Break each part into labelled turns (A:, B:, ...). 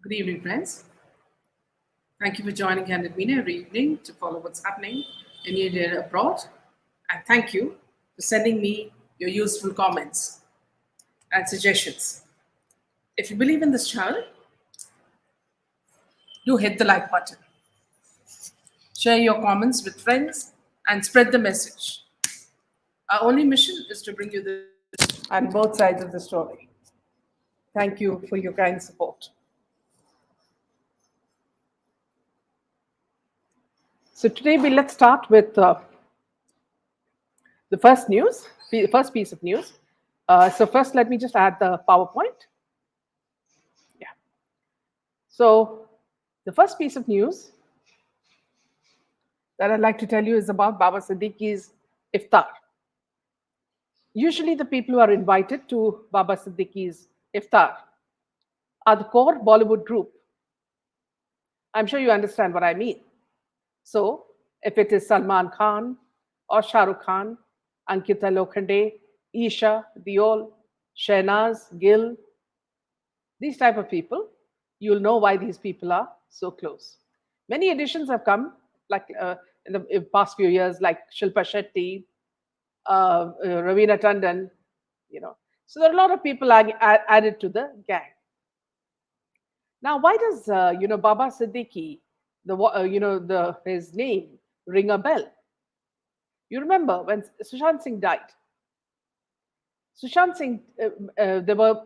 A: Good evening, friends. Thank you for joining Candid Media every evening to follow what's happening in India and abroad. And thank you for sending me your useful comments and suggestions. If you believe in this channel, do hit the like button. Share your comments with friends and spread the message. Our only mission is to bring you the and both sides of the story. Thank you for your kind support. So today let's start with the first piece of news. So first, let me just add the PowerPoint. Yeah. So the first piece of news that I'd like to tell you is about Baba Siddique's iftar. Usually, the people who are invited to Baba Siddique's iftar are the core Bollywood group. I'm sure you understand what I mean. So, if it is Salman Khan or Shah Rukh Khan, Ankita Lokhande, Isha, Diol, Shehnaz, Gill, these type of people, you'll know why these people are so close. Many additions have come, like in the past few years, like Shilpa Shetty, Ravina Tandon, you know. So there are a lot of people added to the gang. Now, why does Baba Siddique, his name ring a bell? You remember when Sushant Singh died? Sushant Singh, there were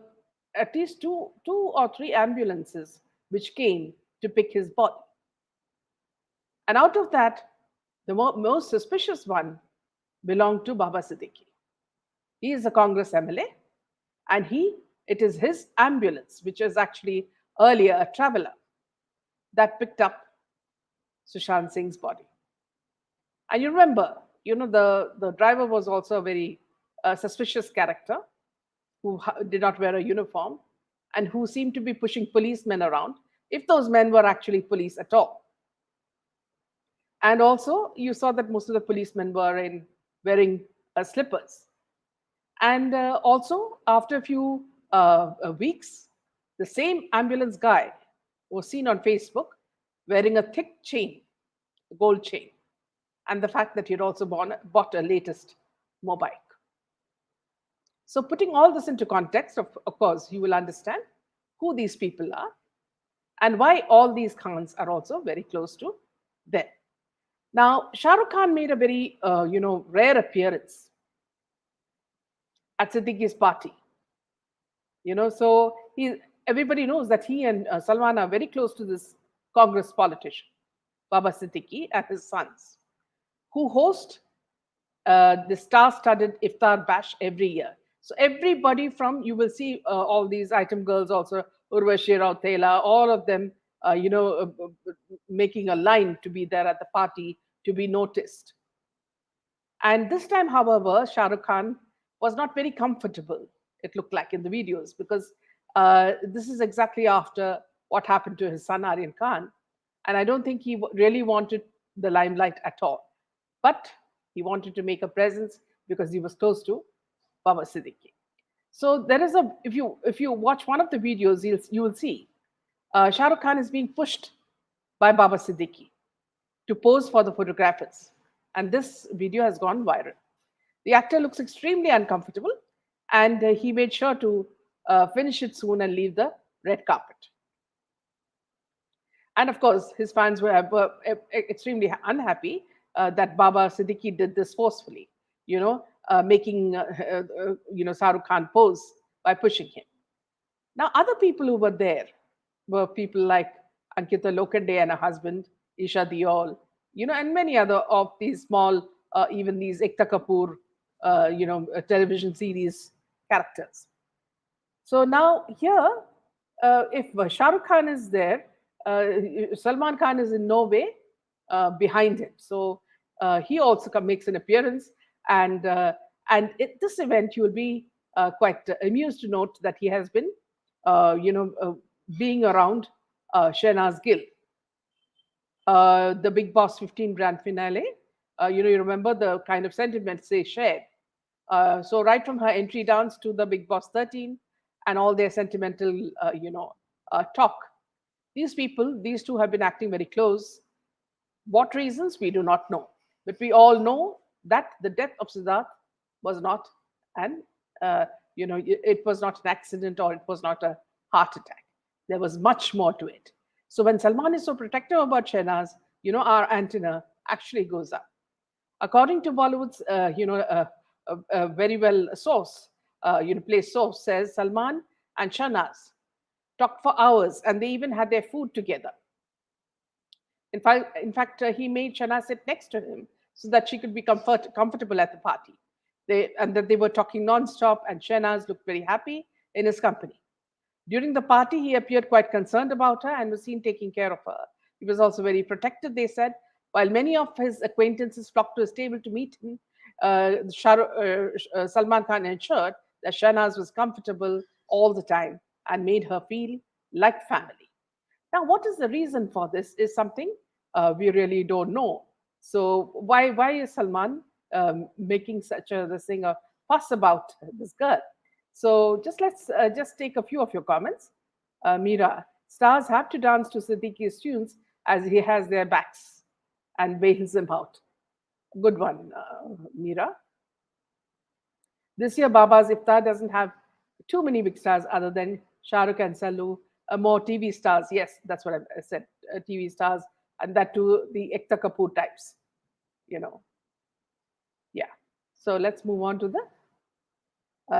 A: at least two or three ambulances which came to pick his body. And out of that, the most suspicious one belonged to Baba Siddique. He is a Congress MLA, and it is his ambulance, which was actually earlier a traveler, that picked up Sushant Singh's body. And you remember, the driver was also a very suspicious character who did not wear a uniform and who seemed to be pushing policemen around, if those men were actually police at all. And also, you saw that most of the policemen were wearing slippers. And also, after a few weeks, the same ambulance guy was seen on Facebook wearing a thick chain, a gold chain, and the fact that he'd also bought a latest mobike. So, putting all this into context, of course, you will understand who these people are and why all these Khans are also very close to them. Now, Shah Rukh Khan made a very, rare appearance at Siddique's party. So everybody knows that he and Salman are very close to this Congress politician, Baba Siddique, and his sons, who host the star-studded iftar bash every year. So everybody you will see all these item girls also, Urvashi Rautela, all of them, making a line to be there at the party to be noticed. And this time, however, Shah Rukh Khan was not very comfortable, it looked like in the videos, because this is exactly after what happened to his son Aryan Khan. And I don't think he really wanted the limelight at all. But he wanted to make a presence because he was close to Baba Siddique. So there is if you watch one of the videos, you will see Shah Rukh Khan is being pushed by Baba Siddique to pose for the photographers. And this video has gone viral. The actor looks extremely uncomfortable, and he made sure to finish it soon and leave the red carpet. And of course, his fans were extremely unhappy that Baba Siddique did this forcefully, making Shah Rukh Khan pose by pushing him. Now, other people who were there were people like Ankita Lokhande and her husband, Isha Diol, and many other of these small, even these Ekta Kapoor, television series characters. So now here, if Shah Rukh Khan is there, Salman Khan is in no way behind him. So he also makes an appearance, and at this event, you will be quite amused to note that he has been, being around Shehnaz Gill, the Big Boss 15 grand finale. You remember the kind of sentiments they shared. So right from her entry dance to the Big Boss 13 and all their sentimental, talk. These people, these two have been acting very close. What reasons, we do not know. But we all know that the death of Siddharth was not an, it was not an accident or it was not a heart attack. There was much more to it. So when Salman is so protective about Shehnaz, our antenna actually goes up. According to Bollywood's, very well source, place source says Salman and Shehnaz talked for hours and they even had their food together. In fact, he made Shana sit next to him so that she could be comfortable at the party. And that they were talking non-stop, and Shehnaz looked very happy in his company. During the party, he appeared quite concerned about her and was seen taking care of her. He was also very protected, they said. While many of his acquaintances flocked to his table to meet him, Salman Khan ensured that Shehnaz was comfortable all the time and made her feel like family. Now, what is the reason for this is something we really don't know. So, why is Salman making such a this thing a fuss about this girl? So, let's take a few of your comments. Mira, stars have to dance to Siddique's tunes as he has their backs and bails him out. Good one, Mira. This year, Baba's Iftar doesn't have too many big stars other than Shah Rukh and Sallu. More TV stars. Yes, that's what I said. TV stars, and that too the Ekta Kapoor types. You know, yeah. So let's move on to the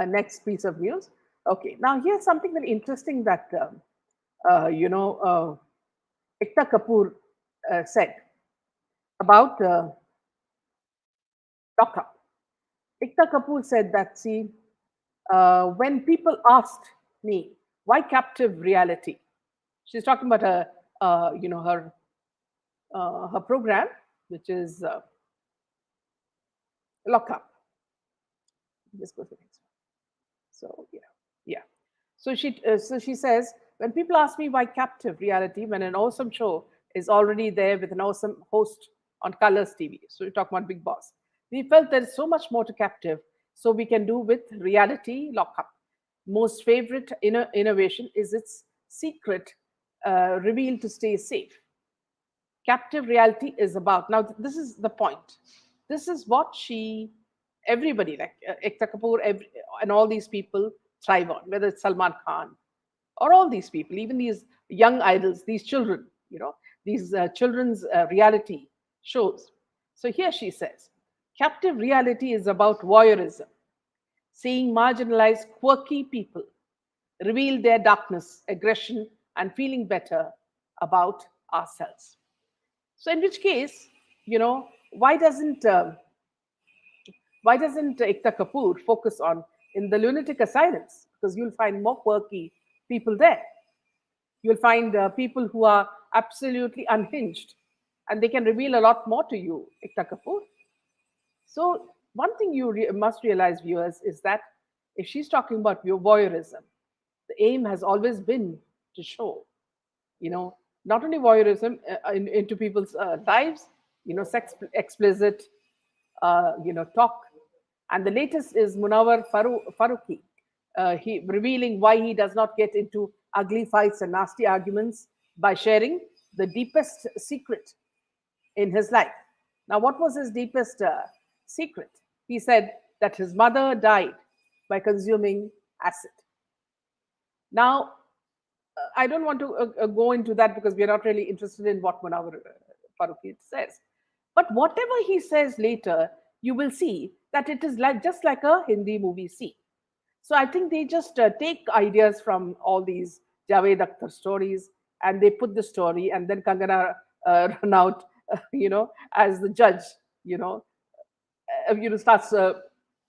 A: next piece of news. Okay, now here's something very interesting that Ekta Kapoor said about lockup. Ekta Kapoor said that, see, when people asked me why captive reality, she's talking about her program, which is lockup. Just go to the next one. So yeah. So she says, when people ask me why captive reality, when an awesome show is already there with an awesome host on Colors TV. So we talk about Big Boss. We felt there is so much more to captive, so we can do with reality lockup. Most favorite innovation is its secret reveal to stay safe. Captive reality is about. Now, this is the point. This is what everybody, like Ekta Kapoor, and all these people thrive on, whether it's Salman Khan or all these people, even these young idols, these children, these children's reality shows. So here she says, captive reality is about voyeurism, seeing marginalized, quirky people reveal their darkness, aggression, and feeling better about ourselves. So, in which case, why doesn't Ekta Kapoor focus on in the lunatic asylums? Because you'll find more quirky people there. You'll find people who are absolutely unhinged, and they can reveal a lot more to you, Ekta Kapoor. So, one thing you must realize, viewers, is that if she's talking about voyeurism, the aim has always been to show, not only voyeurism into people's lives, sex explicit, talk. And the latest is Munawar Faruqi, he revealing why he does not get into ugly fights and nasty arguments by sharing the deepest secret in his life. Now, what was his deepest secret? He said that his mother died by consuming acid. Now, I don't want to go into that because we are not really interested in what Munawar Faruqi says. But whatever he says later, you will see that it is just like a Hindi movie scene. So I think they just take ideas from all these Javed Akhtar stories and they put the story, and then Kangana run out, as the judge, starts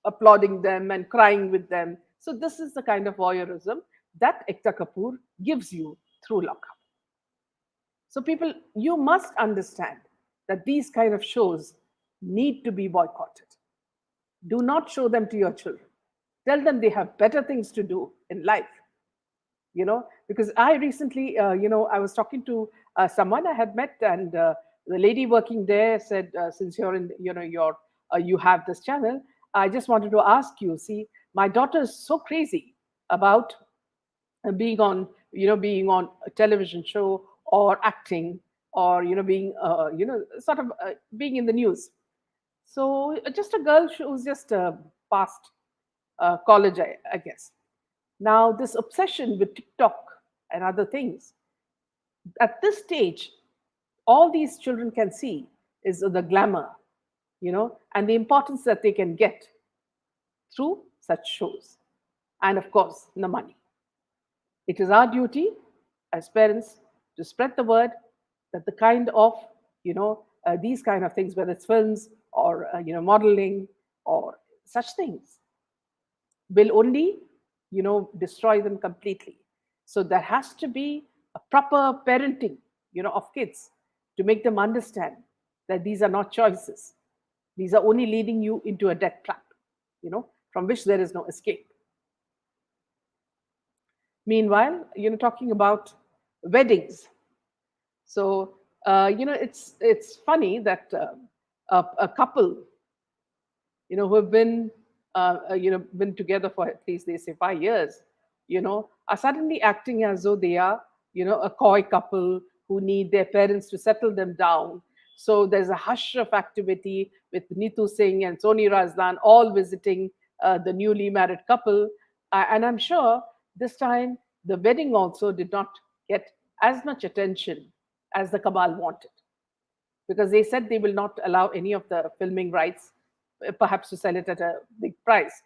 A: applauding them and crying with them. So this is the kind of voyeurism that Ekta Kapoor gives you through lockup. So people, you must understand that these kind of shows need to be boycotted. Do not show them to your children. Tell them they have better things to do in life. Because I recently, I was talking to someone I had met, and the lady working there said, since you're in, you have this channel, I just wanted to ask you, see, my daughter is so crazy about being on a television show or acting, or being sort of being in the news. So just a girl who's just past college, I guess. Now this obsession with TikTok and other things, at this stage, all these children can see is the glamour, and the importance that they can get through such shows, and of course the money. It is our duty as parents to spread the word that the kind of these kind of things, whether it's films or modeling or such things, will only destroy them completely. So there has to be a proper parenting of kids to make them understand that these are not choices. These are only leading you into a death trap, from which there is no escape. Meanwhile, talking about weddings. So it's funny that a couple who have been been together for at least, they say, 5 years, are suddenly acting as though they are a coy couple who need their parents to settle them down. So there's a hush of activity with Neetu Singh and Soni Razdan all visiting the newly married couple. And I'm sure this time the wedding also did not get as much attention as the cabal wanted, because they said they will not allow any of the filming rights, perhaps to sell it at a big price.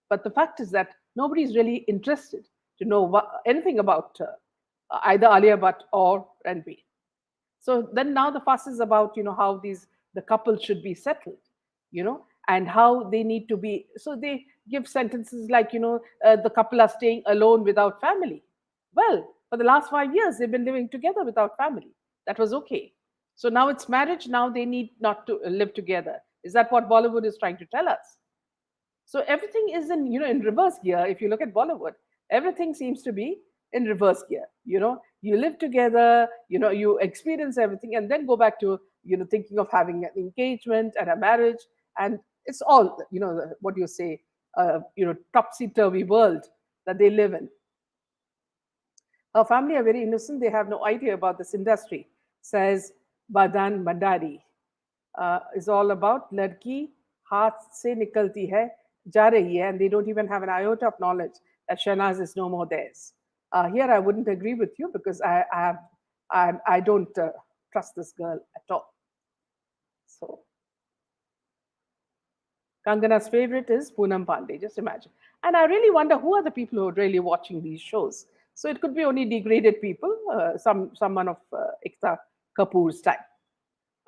A: But the fact is that nobody is really interested to know anything about either Alia Bhatt or Ranbir. So then now the fuss is about how the couple should be settled, and how they need to be. So they give sentences like the couple are staying alone without family. Well, for the last 5 years they've been living together without family. That was okay. So now it's marriage. Now they need not to live together. Is that what Bollywood is trying to tell us? So everything is in in reverse gear. If you look at Bollywood, everything seems to be in reverse gear. You live together, you experience everything, and then go back to thinking of having an engagement and a marriage, and it's all what you say, topsy turvy world that they live in. Her family are very innocent. They have no idea about this industry, says Badan Bandari. Is all about ladki haath se nikalti hai, ja rahi hai, and they don't even have an iota of knowledge that Shahnaz is no more theirs. Here I wouldn't agree with you, because I don't trust this girl at all. So Kangana's favorite is Poonam Pandey. Just imagine. And I really wonder who are the people who are really watching these shows. So it could be only degraded people, someone of Ekta Kapoor's type.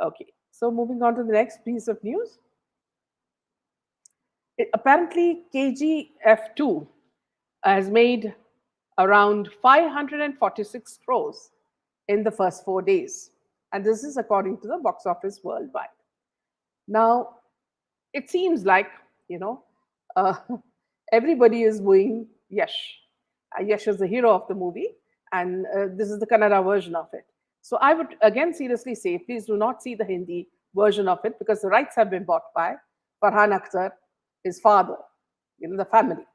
A: Okay. So moving on to the next piece of news. Apparently, KGF2 has made around 546 crores in the first 4 days. And this is according to the box office worldwide. Now, it seems like, uh, everybody is booing Yash. Yash is the hero of the movie, and this is the Kannada version of it. So I would again seriously say, please do not see the Hindi version of it, because the rights have been bought by Farhan Akhtar, his father, the family.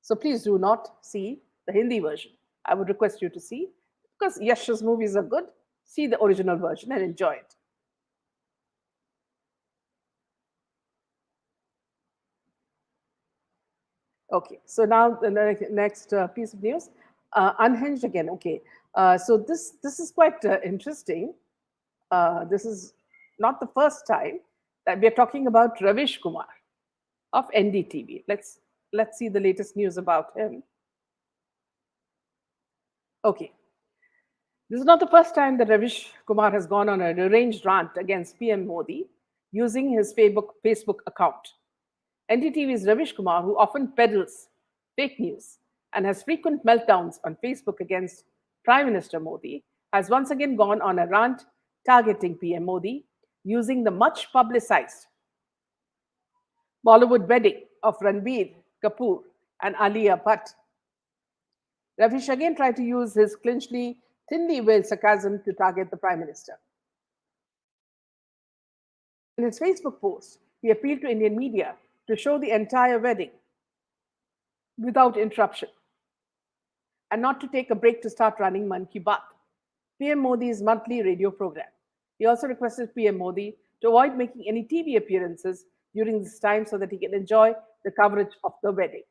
A: So please do not see the Hindi version. I would request you to see, because Yash's movies are good. See the original version and enjoy it. Okay, so now the next piece of news, unhinged again. Okay, so this is quite interesting. This is not the first time that we are talking about Ravish Kumar of NDTV. Let's see the latest news about him. Okay, this is not the first time that Ravish Kumar has gone on a deranged rant against PM Modi using his Facebook account. NDTV's Ravish Kumar, who often peddles fake news and has frequent meltdowns on Facebook against Prime Minister Modi, has once again gone on a rant targeting PM Modi using the much publicized Bollywood wedding of Ranbir Kapoor and Alia Bhatt. Ravish again tried to use his clinchly, thinly veiled sarcasm to target the Prime Minister. In his Facebook post, he appealed to Indian media to show the entire wedding without interruption and not to take a break to start running Man Ki Baat. PM Modi's monthly radio program. He also requested PM Modi to avoid making any TV appearances during this time so that he can enjoy the coverage of the wedding.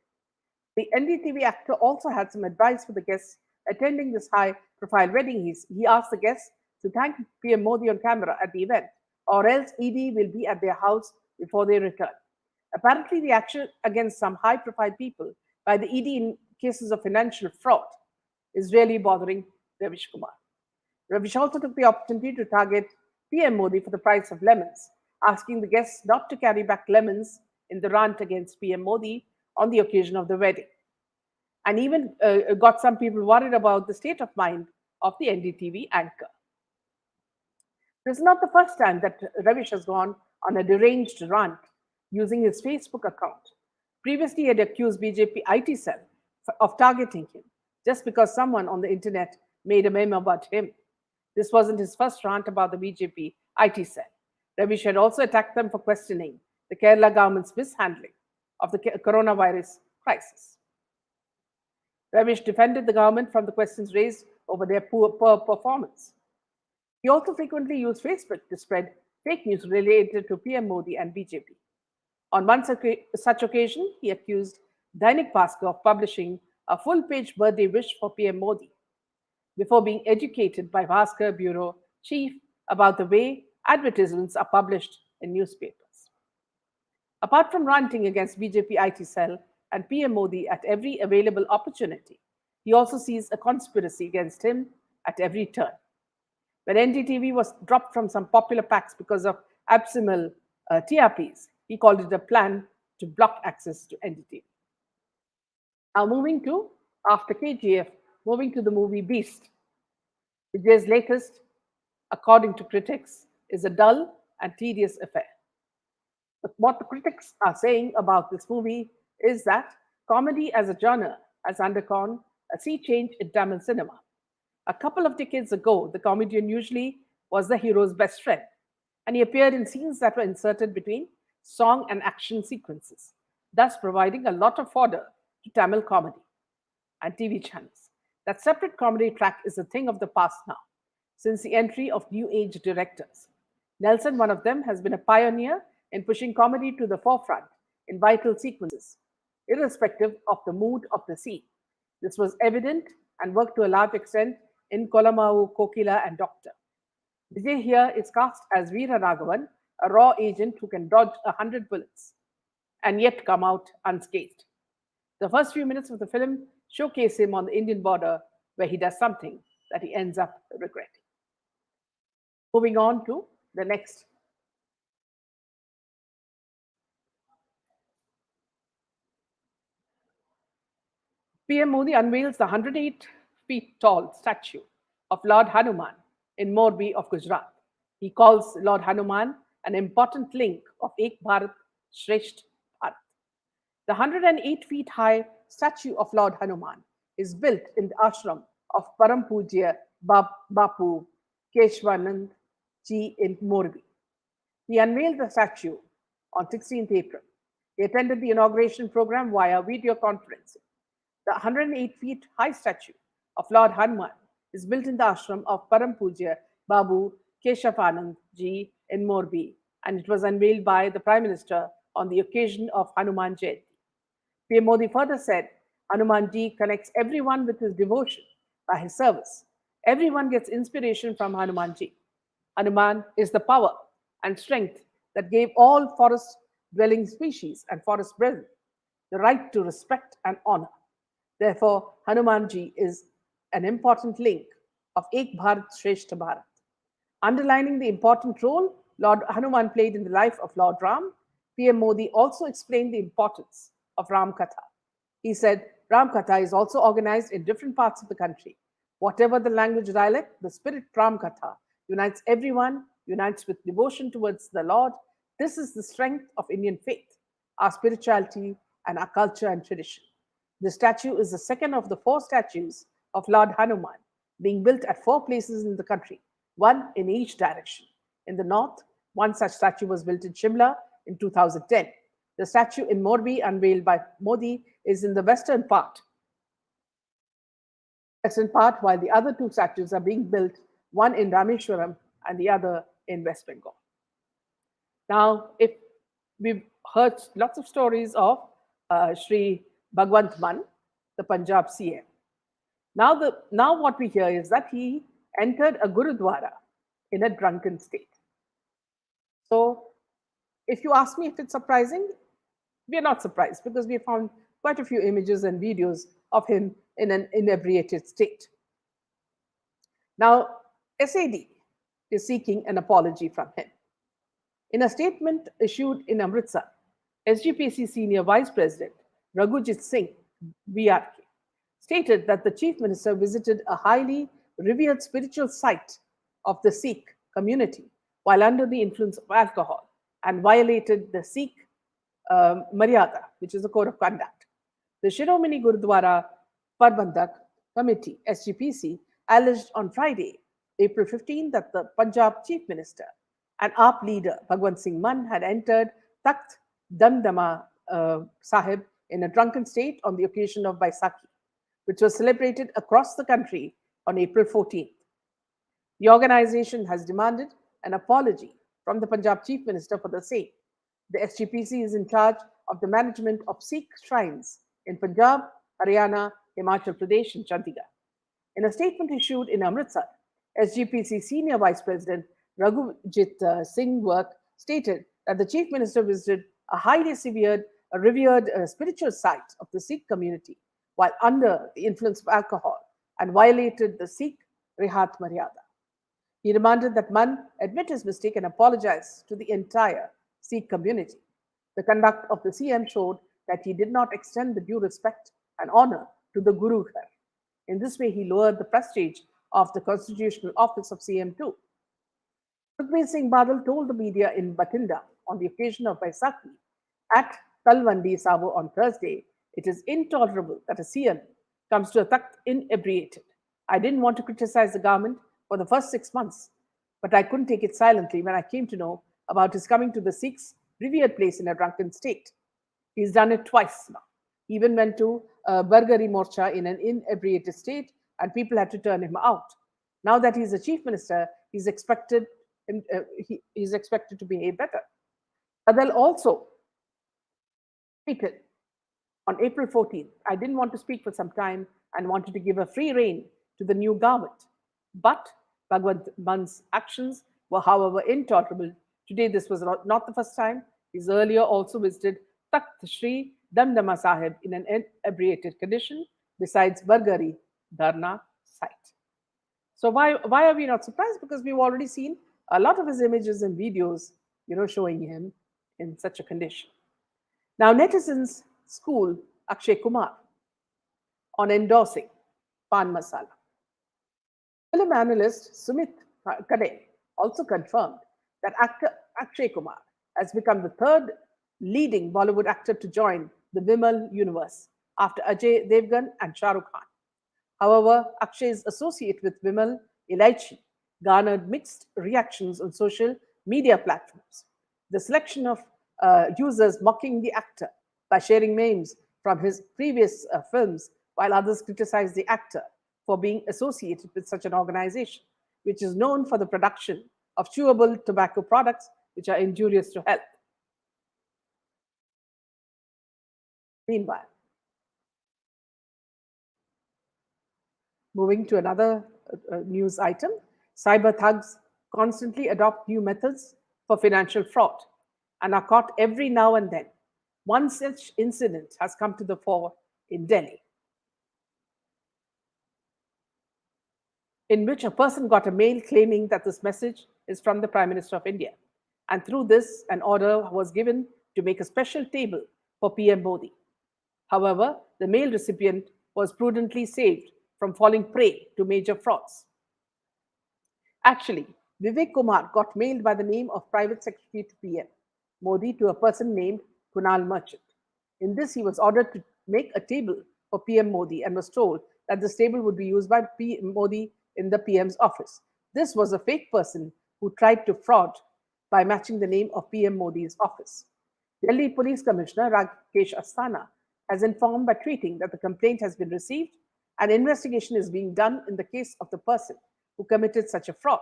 A: The NDTV actor also had some advice for the guests attending this high profile wedding. He asked the guests to thank PM Modi on camera at the event, or else ED will be at their house before they return. Apparently, the action against some high profile people by the ED in cases of financial fraud is really bothering Ravishkumar. Ravish also took the opportunity to target PM Modi for the price of lemons, asking the guests not to carry back lemons in the rant against PM Modi on the occasion of the wedding, and even got some people worried about the state of mind of the NDTV anchor. This is not the first time that Ravish has gone on a deranged rant using his Facebook account. Previously, he had accused BJP IT cell of targeting him just because someone on the internet made a meme about him. This wasn't his first rant about the BJP IT cell. Ravish had also attacked them for questioning the Kerala government's mishandling of the coronavirus crisis. Ravish defended the government from the questions raised over their poor performance. He also frequently used Facebook to spread fake news related to PM Modi and BJP. On one such occasion, he accused Dainik Bhaskar of publishing a full-page birthday wish for PM Modi before being educated by Bhaskar bureau chief about the way advertisements are published in newspapers. Apart from ranting against BJP IT cell and PM Modi at every available opportunity, he also sees a conspiracy against him at every turn. When NDTV was dropped from some popular packs because of abysmal TRPs, he called it a plan to block access to NDTV. Now moving to, after KGF, moving to the movie Beast. Vijay's latest, according to critics, is a dull and tedious affair. But what the critics are saying about this movie is that comedy as a genre has undergone a sea change in Tamil cinema. A couple of decades ago, the comedian usually was the hero's best friend, and he appeared in scenes that were inserted between song and action sequences, thus providing a lot of fodder to Tamil comedy and TV channels. That separate comedy track is a thing of the past now, since the entry of new age directors. Nelson, one of them, has been a pioneer in pushing comedy to the forefront in vital sequences, irrespective of the mood of the scene. This was evident and worked to a large extent in Kolamau, Kokila, and Doctor. Vijay here is cast as Veera Raghavan, a raw agent who can dodge 100 bullets and yet come out unscathed. The first few minutes of the film showcase him on the Indian border where he does something that he ends up regretting. Moving on to the next. PM Modi unveils the 108 feet tall statue of Lord Hanuman in Morbi of Gujarat. He calls Lord Hanuman an important link of Ek Bharat Shresht Bharat. The 108 feet high statue of Lord Hanuman is built in the ashram of Param Pujya Bapu Keshwanand Ji in Morbi. He unveiled the statue on 16th April. He attended the inauguration program via video conferencing. The 108 feet high statue of Lord Hanuman is built in the ashram of Param Pujya Babu Keshavanand Ji in Morbi, and it was unveiled by the Prime Minister on the occasion of Hanuman Jayanti. PM Modi further said, Hanuman Ji connects everyone with his devotion by his service. Everyone gets inspiration from Hanuman Ji. Hanuman is the power and strength that gave all forest dwelling species and forest brethren the right to respect and honor. Therefore, Hanumanji is an important link of Ek Bharat Shreshtha Bharat. Underlining the important role Lord Hanuman played in the life of Lord Ram, PM Modi also explained the importance of Ram Katha. He said, Ram Katha is also organized in different parts of the country. Whatever the language dialect, the spirit Ram Katha unites everyone, unites with devotion towards the Lord. This is the strength of Indian faith, our spirituality, and our culture and tradition. The statue is the second of the 4 statues of Lord Hanuman being built at 4 places in the country, one in each direction. In the north, one such statue was built in Shimla in 2010. The statue in Morbi, unveiled by Modi, is in the western part, while the other 2 statues are being built one in Rameshwaram and the other in West Bengal. Now, if we've heard lots of stories of Sri Bhagwant Mann, the Punjab CM. Now what we hear is that he entered a Gurudwara in a drunken state. So, if you ask me if it's surprising, we are not surprised because we found quite a few images and videos of him in an inebriated state. Now, SAD is seeking an apology from him. In a statement issued in Amritsar, SGPC Senior Vice President Raghujit Singh, VRK, stated that the Chief Minister visited a highly revered spiritual site of the Sikh community while under the influence of alcohol and violated the Sikh Maryada, which is a code of conduct. The Shiromani Gurudwara Parbandhak Committee, SGPC, alleged on Friday, April 15, that the Punjab Chief Minister and AAP leader Bhagwant Singh Mann had entered Takht Damdama Sahib in a drunken state on the occasion of Baisakhi, which was celebrated across the country on April 14th. The organization has demanded an apology from the Punjab Chief Minister for the same. The SGPC is in charge of the management of Sikh shrines in Punjab, Haryana, Himachal Pradesh, and Chandigarh. In a statement issued in Amritsar, SGPC Senior Vice President Raghujit Singh Work stated that the Chief Minister visited a highly revered spiritual site of the Sikh community while under the influence of alcohol and violated the Sikh Rihat Maryada. He demanded that Mann admit his mistake and apologize to the entire Sikh community. The conduct of the CM showed that he did not extend the due respect and honor to the Guru Ghar. In this way, he lowered the prestige of the constitutional office of CM too. Sukhbir Singh Badal told the media in Bathinda on the occasion of Baisakhi at Talwandi Sabo on Thursday, it is intolerable that a CM comes to a Takht inebriated. I didn't want to criticize the government for the first 6 months, but I couldn't take it silently when I came to know about his coming to the Sikhs' revered place in a drunken state. He's done it twice now. He even went to Bargari Morcha in an inebriated state, and people had to turn him out. Now that he's a chief minister, he's expected to behave better. Adel also tweeted on April 14th, I didn't want to speak for some time and wanted to give a free rein to the new government. But Bhagwant Mann's actions were, however, intolerable. Today, this was not the first time. He's earlier also visited Takht Sri Damdama Sahib in an inebriated condition, besides Bargari Dharna site. So why are we not surprised? Because we've already seen a lot of his images and videos, showing him in such a condition. Now, netizens school Akshay Kumar on endorsing Pan Masala. Film analyst Sumit Kade also confirmed that actor Akshay Kumar has become the third leading Bollywood actor to join the Vimal universe after Ajay Devgan and Shah Rukh Khan. However, Akshay's associate with Vimal, Ilaichi, garnered mixed reactions on social media platforms. The selection of users mocking the actor by sharing memes from his previous films, while others criticized the actor for being associated with such an organization, which is known for the production of chewable tobacco products which are injurious to health. Meanwhile, moving to another news item, cyber thugs constantly adopt new methods for financial fraud and are caught every now and then. One such incident has come to the fore in Delhi, in which a person got a mail claiming that this message is from the Prime Minister of India. And through this, an order was given to make a special table for PM Modi. However, the mail recipient was prudently saved from falling prey to major frauds. Actually, Vivek Kumar got mailed by the name of Private Secretary to PM Modi to a person named Kunal Merchant. In this, he was ordered to make a table for PM Modi and was told that this table would be used by PM Modi in the PM's office. This was a fake person who tried to fraud by matching the name of PM Modi's office. Delhi Police Commissioner Rakesh Asthana has informed by tweeting that the complaint has been received and investigation is being done in the case of the person who committed such a fraud.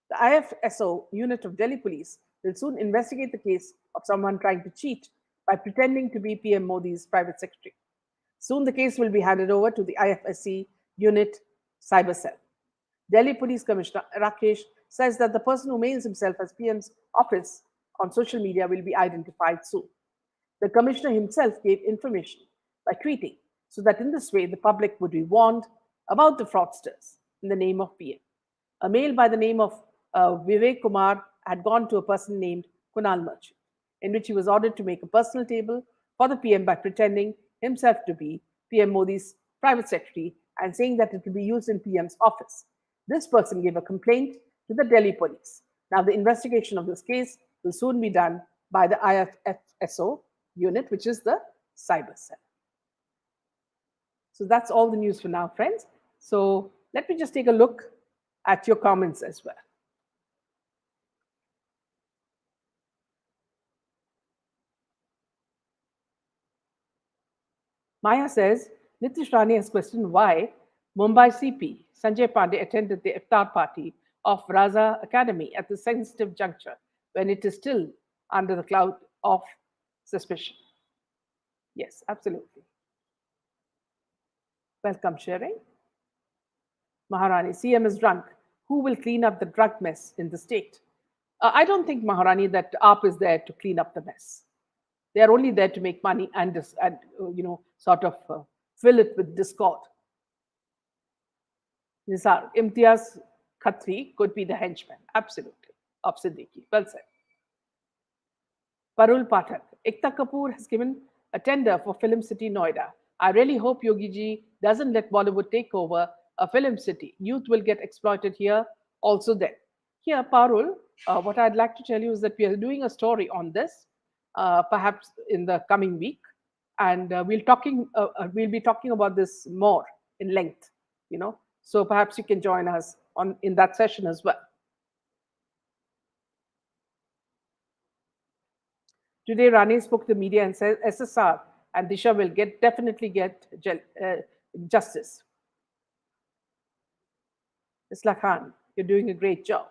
A: The IFSO unit of Delhi police will soon investigate the case of someone trying to cheat by pretending to be PM Modi's private secretary. Soon the case will be handed over to the IFSC unit cyber cell. Delhi Police Commissioner Rakesh says that the person who mails himself as PM's office on social media will be identified soon. The commissioner himself gave information by tweeting so that in this way the public would be warned about the fraudsters in the name of PM. A mail by the name of Vivek Kumar had gone to a person named Kunal Merchant, in which he was ordered to make a personal table for the PM by pretending himself to be PM Modi's private secretary and saying that it will be used in PM's office. This person gave a complaint to the Delhi police. Now, the investigation of this case will soon be done by the IFSO unit, which is the cyber cell. So that's all the news for now, friends. So let me just take a look at your comments as well. Maya says, Nitish Rani has questioned why Mumbai CP Sanjay Pandey attended the iftar party of Raza Academy at the sensitive juncture when it is still under the cloud of suspicion. Yes, absolutely. Welcome, sharing. Maharani, CM is drunk. Who will clean up the drug mess in the state? I don't think, Maharani, that AAP is there to clean up the mess. They are only there to make money and sort of fill it with discord. Nizar, Imtiaz Khatri could be the henchman, absolutely, of Siddique. Well said. Parul Pathak, Ekta Kapoor has given a tender for Film City Noida. I really hope Yogi ji doesn't let Bollywood take over a film city. Youth will get exploited here also then. Here, Parul, what I'd like to tell you is that we are doing a story on this, perhaps in the coming week, and we'll be talking about this more in length. So perhaps you can join us in that session as well. Today, Rani spoke to the media and said SSR and Disha will definitely get justice. Isla Khan, you're doing a great job.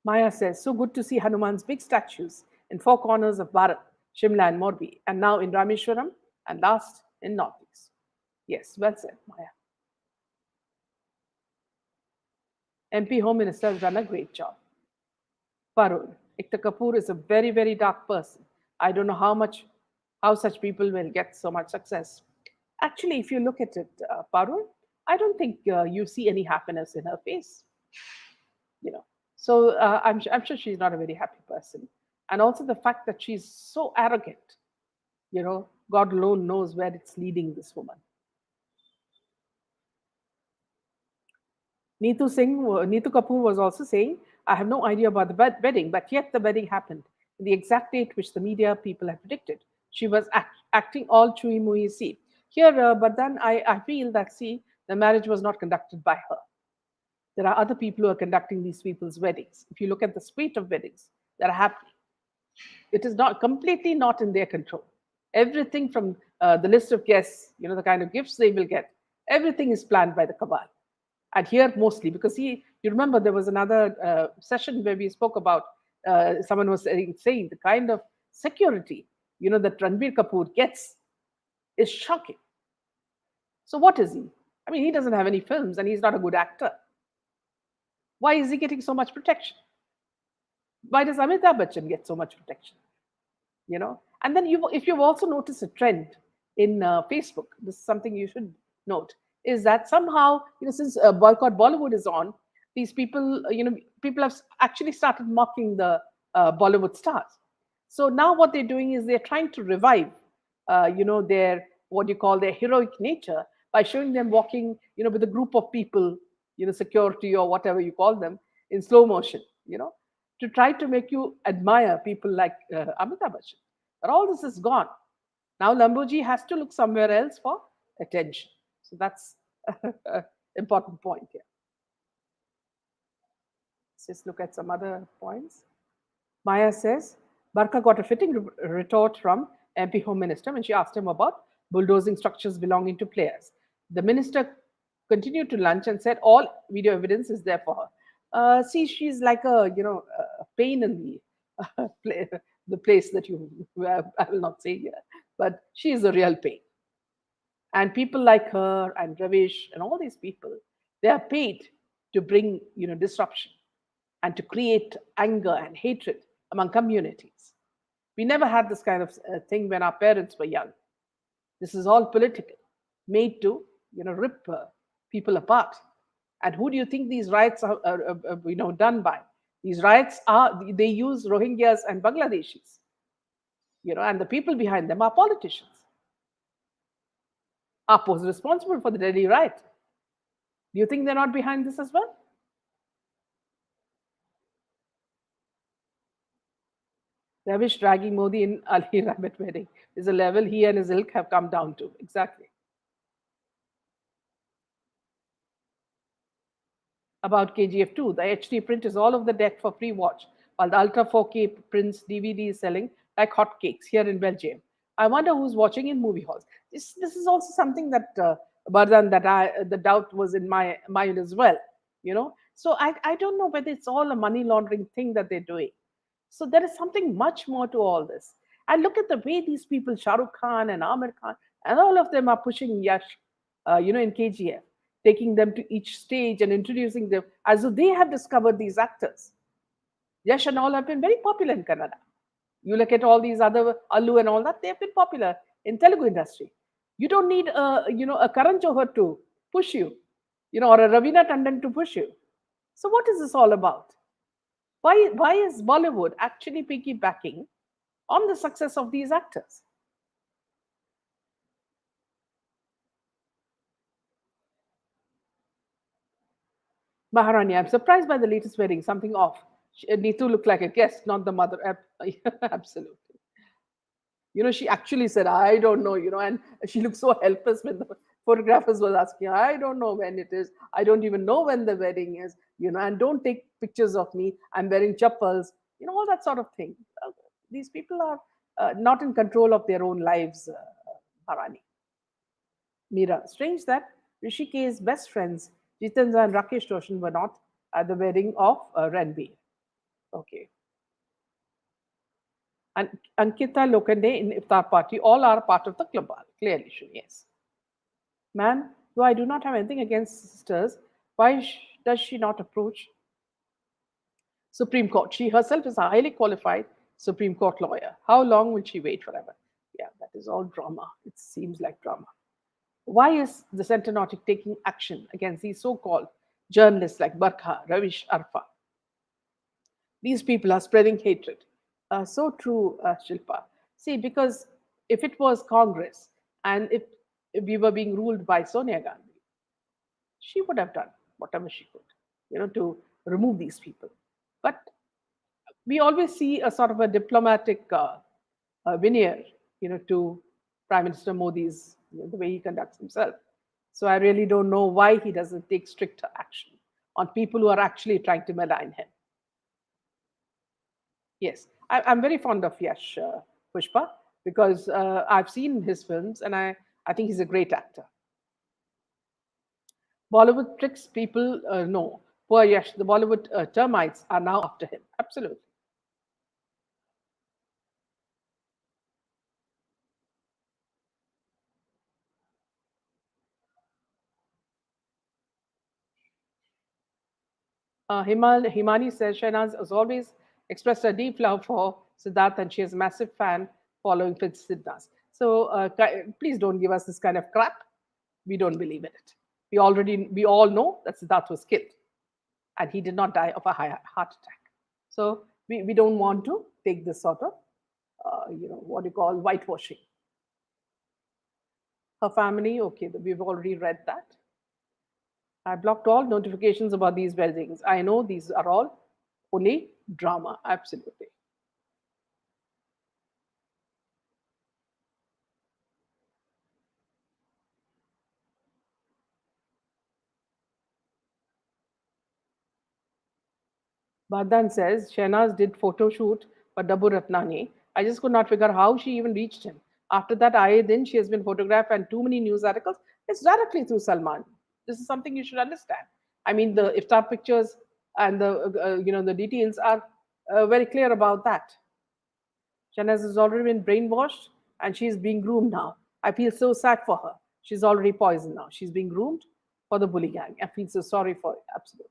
A: Maya says, so good to see Hanuman's big statues in four corners of Bharat, Shimla and Morbi, and now in Rameshwaram, and last in Northeast. Yes, well said, Maya. MP Home Minister has done a great job. Parul, Ekta Kapoor is a very, very dark person. I don't know how such people will get so much success. Actually, if you look at it, Parul, I don't think you see any happiness in her face. So I'm sure she's not a very happy person. And also the fact that she's so arrogant, God alone knows where it's leading this woman. Neetu Kapoor was also saying, I have no idea about the wedding, but yet the wedding happened in the exact date which the media people had predicted. She was acting all chui mui see. Here, but then I feel that, the marriage was not conducted by her. There are other people who are conducting these people's weddings. If you look at the suite of weddings that are happening, it is completely not in their control. Everything from the list of guests, the kind of gifts they will get, everything is planned by the cabal. And here mostly, because you remember there was another session where we spoke about, someone was saying the kind of security, that Ranbir Kapoor gets is shocking. So what is he? I mean, he doesn't have any films and he's not a good actor. Why is he getting so much protection? Why does Amitabh Bachchan get so much protection? And then if you've also noticed a trend in Facebook, this is something you should note, is that somehow, since Boycott Bollywood is on, these people, people have actually started mocking the Bollywood stars. So now what they're doing is they're trying to revive, their, what you call their heroic nature by showing them walking, with a group of people, security or whatever you call them, in slow motion, to try to make you admire people like Amitabh Bachchan. But all this is gone. Now Lambuji has to look somewhere else for attention. So that's an important point here. Let's just look at some other points. Maya says, Barka got a fitting retort from MP Home Minister when she asked him about bulldozing structures belonging to players. The minister continued to lunch and said all video evidence is there for her. See, she's like a pain in the play, the place that you, I will not say here, but she is a real pain. And people like her and Ravish and all these people, they are paid to bring disruption and to create anger and hatred among communities. We never had this kind of thing when our parents were young. This is all political, made to rip people apart. And who do you think these riots are done by? These riots are they use Rohingyas and Bangladeshis, and the people behind them are politicians, are responsible for the Delhi riot. Do you think they're not behind this as well? Ravish dragging Modi in Ali Rabbit wedding is a level he and his ilk have come down to. Exactly. About KGF 2, the HD print is all over the deck for pre watch, while the Ultra 4K prints DVD is selling like hotcakes here in Belgium. I wonder who's watching in movie halls. This is also something that, Bardhan, the doubt was in my mind as well. So I don't know whether it's all a money laundering thing that they're doing. So there is something much more to all this. And look at the way these people, Shah Rukh Khan and Amir Khan, and all of them are pushing Yash, in KGF, taking them to each stage and introducing them as though they have discovered these actors. Yash and all have been very popular in Kannada. You look at all these other Allu and all that; they have been popular in Telugu industry. You don't need a Karan Johar to push you, or a Ravina Tandon to push you. So what is this all about? Why is Bollywood actually piggybacking on the success of these actors? Maharani, I'm surprised by the latest wedding. Something off. Neetu looked like a guest, not the mother. Absolutely. She actually said, I don't know, and she looked so helpless when the photographers was asking, I don't know when it is. I don't even know when the wedding is, and don't take pictures of me. I'm wearing chappals, all that sort of thing. These people are not in control of their own lives, Harani. Meera, strange that Rishike's best friends, Jitendra and Rakesh Roshan, were not at the wedding of Ranbir. Okay. And Ankita Lokande in Iftar party, all are part of the club, clearly, yes. Man, though I do not have anything against sisters, why does she not approach Supreme Court? She herself is a highly qualified Supreme Court lawyer. How long will she wait forever? Yeah, that is all drama. It seems like drama. Why is the Centre not taking action against these so called journalists like Barkha, Ravish, Arfa? These people are spreading hatred. So true, Shilpa. See, because if it was Congress and if we were being ruled by Sonia Gandhi, she would have done whatever she could, to remove these people. But we always see a sort of a diplomatic veneer, to Prime Minister Modi's, the way he conducts himself. So I really don't know why he doesn't take stricter action on people who are actually trying to malign him. Yes, I'm very fond of Yash Pushpa because I've seen his films and I think he's a great actor. Bollywood tricks people, no. Poor Yash, the Bollywood termites are now after him. Absolutely. Himani says Shahnaz has always expressed a deep love for Siddharth and she is a massive fan following Fitz Siddhas. So please don't give us this kind of crap. We don't believe in it. We all know that Siddharth was killed and he did not die of a heart attack. So we don't want to take this sort of, what you call whitewashing. Her family, okay, we've already read that. I blocked all notifications about these weddings. I know these are all only drama, absolutely. Badhan says Shehnaz did photo shoot for Dabu Ratnani. I just could not figure how she even reached him. After that, then she has been photographed and too many news articles. It's directly through Salman. This is something you should understand. I mean, the iftar pictures and the details are very clear about that. Shanaz has already been brainwashed and she's being groomed now. I feel so sad for her. She's already poisoned now. She's being groomed for the bully gang. I feel so sorry for it. Absolutely.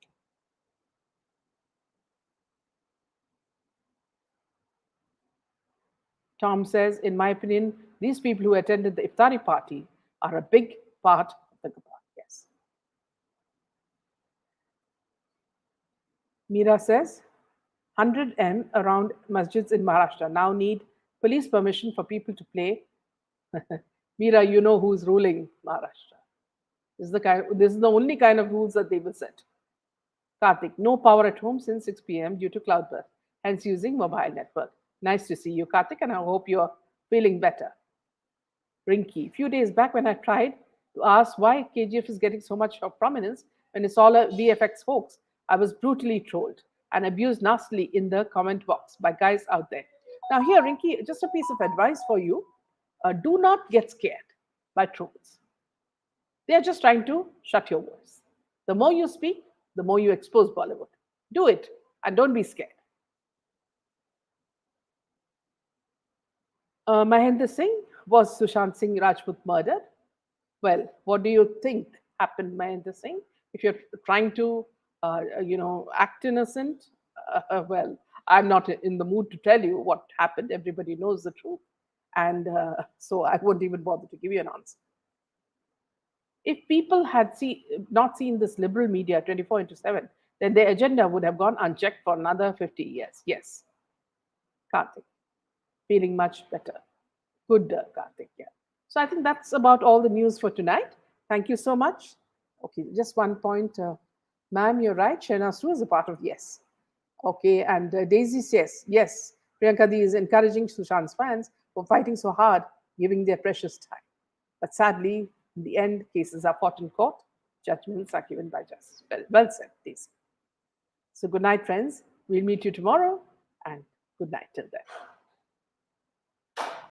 A: Tom says, in my opinion, these people who attended the iftari party are a big part of the Gabbar. Yes. Meera says, 100 around masjids in Maharashtra now need police permission for people to play. Meera, you know who's ruling Maharashtra. This is the only kind of rules that they will set. Karthik, no power at home since 6 p.m. due to cloudburst, hence using mobile network. Nice to see you, Karthik, and I hope you're feeling better. Rinky, a few days back when I tried to ask why KGF is getting so much of prominence when it's all a VFX hoax, I was brutally trolled and abused nastily in the comment box by guys out there. Now, here, Rinky, just a piece of advice for you: do not get scared by trolls. They are just trying to shut your voice. The more you speak, the more you expose Bollywood. Do it and don't be scared. Mahendra Singh, was Sushant Singh Rajput murdered? Well, what do you think happened, Mahendra Singh? If you're trying to, act innocent, well, I'm not in the mood to tell you what happened. Everybody knows the truth. And so I won't even bother to give you an answer. If people had not seen this liberal media 24 into 7, then their agenda would have gone unchecked for another 50 years. Yes, Karthik, feeling much better. Good, Karthik, yeah. So I think that's about all the news for tonight. Thank you so much. Okay, just one point. Ma'am, you're right. Shehnaaz too is a part of yes. Okay, and Daisy says, yes, Priyanka Di is encouraging Sushant's fans for fighting so hard, giving their precious time. But sadly, in the end, cases are fought in court, judgments are given by justice. Well said, Daisy. So good night, friends. We'll meet you tomorrow, and good night till then.